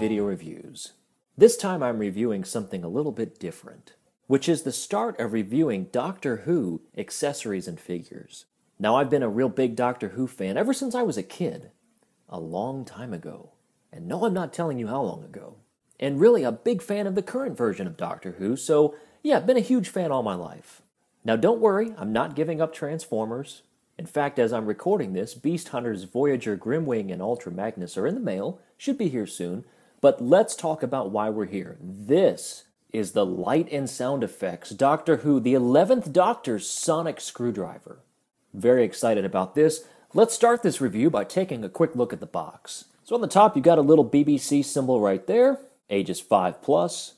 video reviews. This time I'm reviewing something a little bit different, which is the start of reviewing Doctor Who accessories and figures. Now, I've been a real big Doctor Who fan ever since I was a kid, a long time ago. And no, I'm not telling you how long ago. And really a big fan of the current version of Doctor Who, so yeah, been a huge fan all my life. Now don't worry, I'm not giving up Transformers. In fact, as I'm recording this, Beast Hunters Voyager, Grimwing, and Ultra Magnus are in the mail, should be here soon, but let's talk about why we're here. This is the light and sound effects Doctor Who, the 11th Doctor's sonic screwdriver. Very excited about this. Let's start this review by taking a quick look at the box. So on the top, you got a little BBC symbol right there, ages 5+.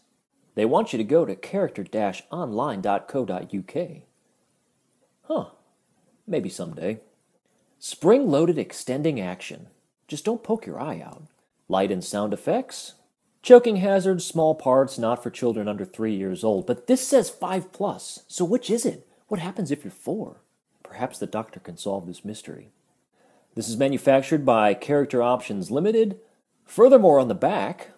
They want you to go to character-online.co.uk. Huh. Maybe someday. Spring-loaded extending action. Just don't poke your eye out. Light and sound effects. Choking hazards, small parts, not for children under 3 years old. But this says 5+. So which is it? What happens if you're 4? Perhaps the Doctor can solve this mystery. This is manufactured by Character Options Limited. Furthermore, on the back,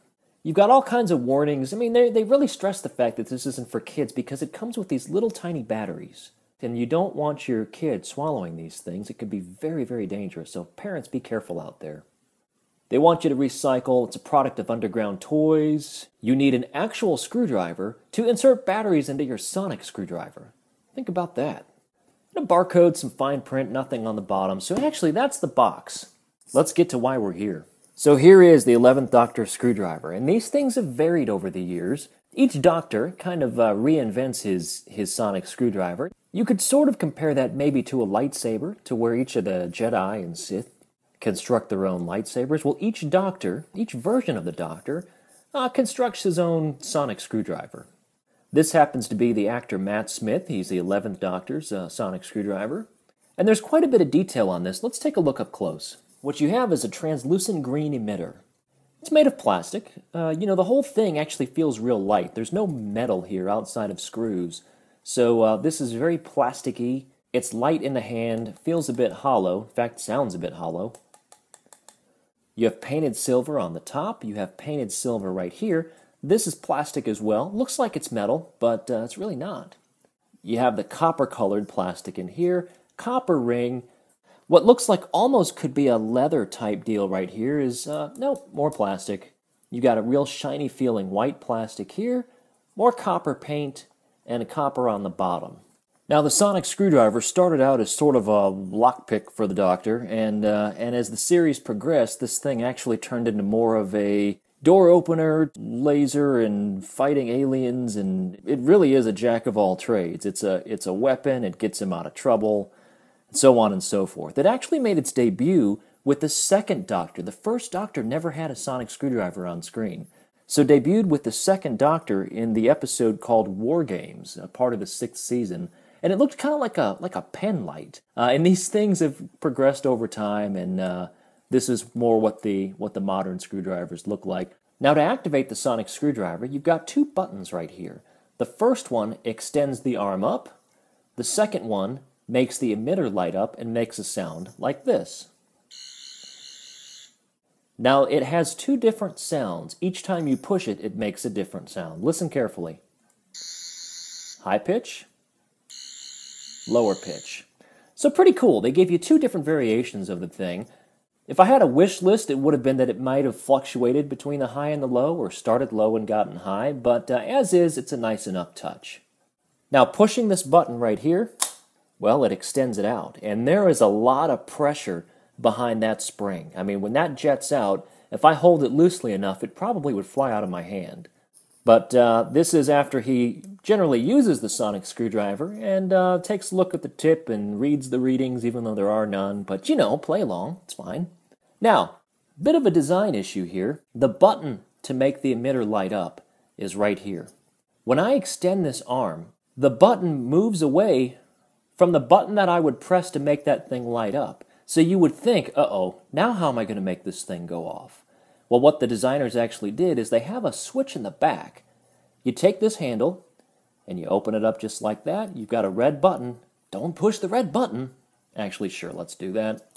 you've got all kinds of warnings. I mean, they really stress the fact that this isn't for kids because it comes with these little tiny batteries. And you don't want your kid swallowing these things. It could be very, very dangerous. So parents, be careful out there. They want you to recycle. It's a product of Underground Toys. You need an actual screwdriver to insert batteries into your sonic screwdriver. Think about that. And a barcode, some fine print, nothing on the bottom. So actually, that's the box. Let's get to why we're here. So here is the 11th Doctor screwdriver. And these things have varied over the years. Each Doctor kind of reinvents his sonic screwdriver. You could sort of compare that maybe to a lightsaber, to where each of the Jedi and Sith construct their own lightsabers. Well, each Doctor, each version of the Doctor, constructs his own sonic screwdriver. This happens to be the actor Mэтт Smit. He's the 11th Doctor's sonic screwdriver. And there's quite a bit of detail on this. Let's take a look up close. What you have is a translucent green emitter. It's made of plastic. The whole thing actually feels real light. There's no metal here outside of screws. So this is very plasticky. It's light in the hand, feels a bit hollow. In fact, sounds a bit hollow. You have painted silver on the top. You have painted silver right here. This is plastic as well. Looks like it's metal, but it's really not. You have the copper-colored plastic in here. Copper ring. What looks like almost could be a leather type deal right here is, nope, more plastic. You got a real shiny feeling white plastic here. More copper paint. And a copper on the bottom. Now, the sonic screwdriver started out as sort of a lockpick for the Doctor, and as the series progressed, this thing actually turned into more of a door opener, laser, and fighting aliens, and it really is a jack of all trades. It's a weapon, it gets him out of trouble, and so on and so forth. It actually made its debut with the second Doctor. The first Doctor never had a sonic screwdriver on screen. So debuted with the second Doctor in the episode called War Games, a part of the 6th season, and it looked kind of like a pen light. And these things have progressed over time, and this is more what the modern screwdrivers look like. Now, to activate the sonic screwdriver, you've got 2 buttons right here. The first one extends the arm up. The second one makes the emitter light up and makes a sound like this. Now, it has 2 different sounds. Each time you push it, it makes a different sound. Listen carefully. High pitch, lower pitch. So pretty cool. They gave you 2 different variations of the thing. If I had a wish list, it would have been that it might have fluctuated between the high and the low, or started low and gotten high, but as is, it's a nice enough touch. Now, pushing this button right here, well, it extends it out, and there is a lot of pressure behind that spring. I mean, when that jets out, if I hold it loosely enough, it probably would fly out of my hand. But this is after he generally uses the sonic screwdriver and takes a look at the tip and reads the readings, even though there are none. But, play along. It's fine. Now, bit of a design issue here. The button to make the emitter light up is right here. When I extend this arm, the button moves away from the button that I would press to make that thing light up. So you would think, uh-oh, now how am I going to make this thing go off? Well, what the designers actually did is they have a switch in the back. You take this handle, and you open it up just like that. You've got a red button. Don't push the red button. Actually, sure, let's do that.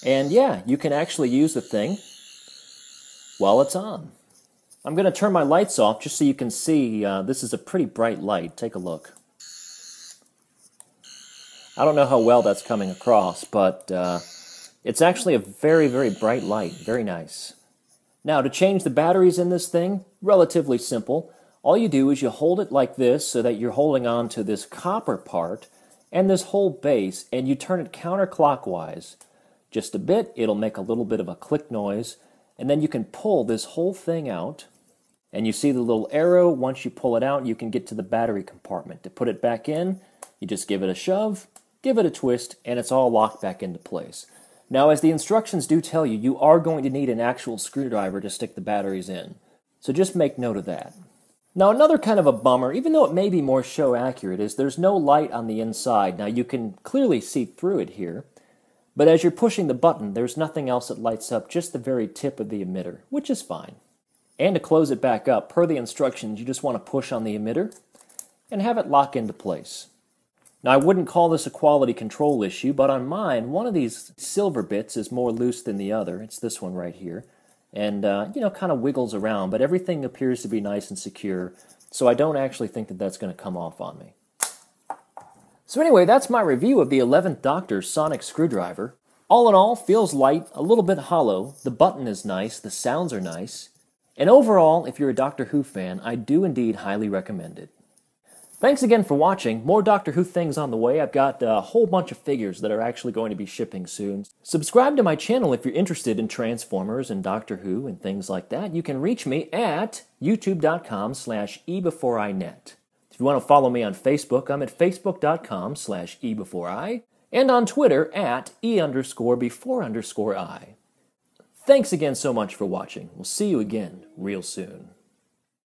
And yeah, you can actually use the thing while it's on. I'm going to turn my lights off just so you can see this is a pretty bright light. Take a look. I don't know how well that's coming across, but it's actually a very, very bright light. Very nice. Now, to change the batteries in this thing, relatively simple. All you do is you hold it like this so that you're holding on to this copper part and this whole base, and you turn it counterclockwise. Just a bit, it'll make a little bit of a click noise, and then you can pull this whole thing out, and you see the little arrow. Once you pull it out, you can get to the battery compartment. To put it back in, you just give it a shove, give it a twist, and it's all locked back into place. Now, as the instructions do tell you, you are going to need an actual screwdriver to stick the batteries in, so just make note of that. Now, another kind of a bummer, even though it may be more show accurate, is there's no light on the inside. Now, you can clearly see through it here, but as you're pushing the button, there's nothing else that lights up, just the very tip of the emitter, which is fine. And to close it back up, per the instructions, you just want to push on the emitter and have it lock into place. Now, I wouldn't call this a quality control issue, but on mine, one of these silver bits is more loose than the other. It's this one right here. And, kind of wiggles around, but everything appears to be nice and secure, so I don't actually think that that's going to come off on me. So anyway, that's my review of the 11th Doctor sonic screwdriver. All in all, feels light, a little bit hollow, the button is nice, the sounds are nice, and overall, if you're a Doctor Who fan, I do indeed highly recommend it. Thanks again for watching. More Doctor Who things on the way. I've got a whole bunch of figures that are actually going to be shipping soon. Subscribe to my channel if you're interested in Transformers and Doctor Who and things like that. You can reach me at youtube.com/eBEFOREiNet. If you want to follow me on Facebook, I'm at facebook.com/eBEFOREi and on Twitter at E_before_I. Thanks again so much for watching. We'll see you again real soon.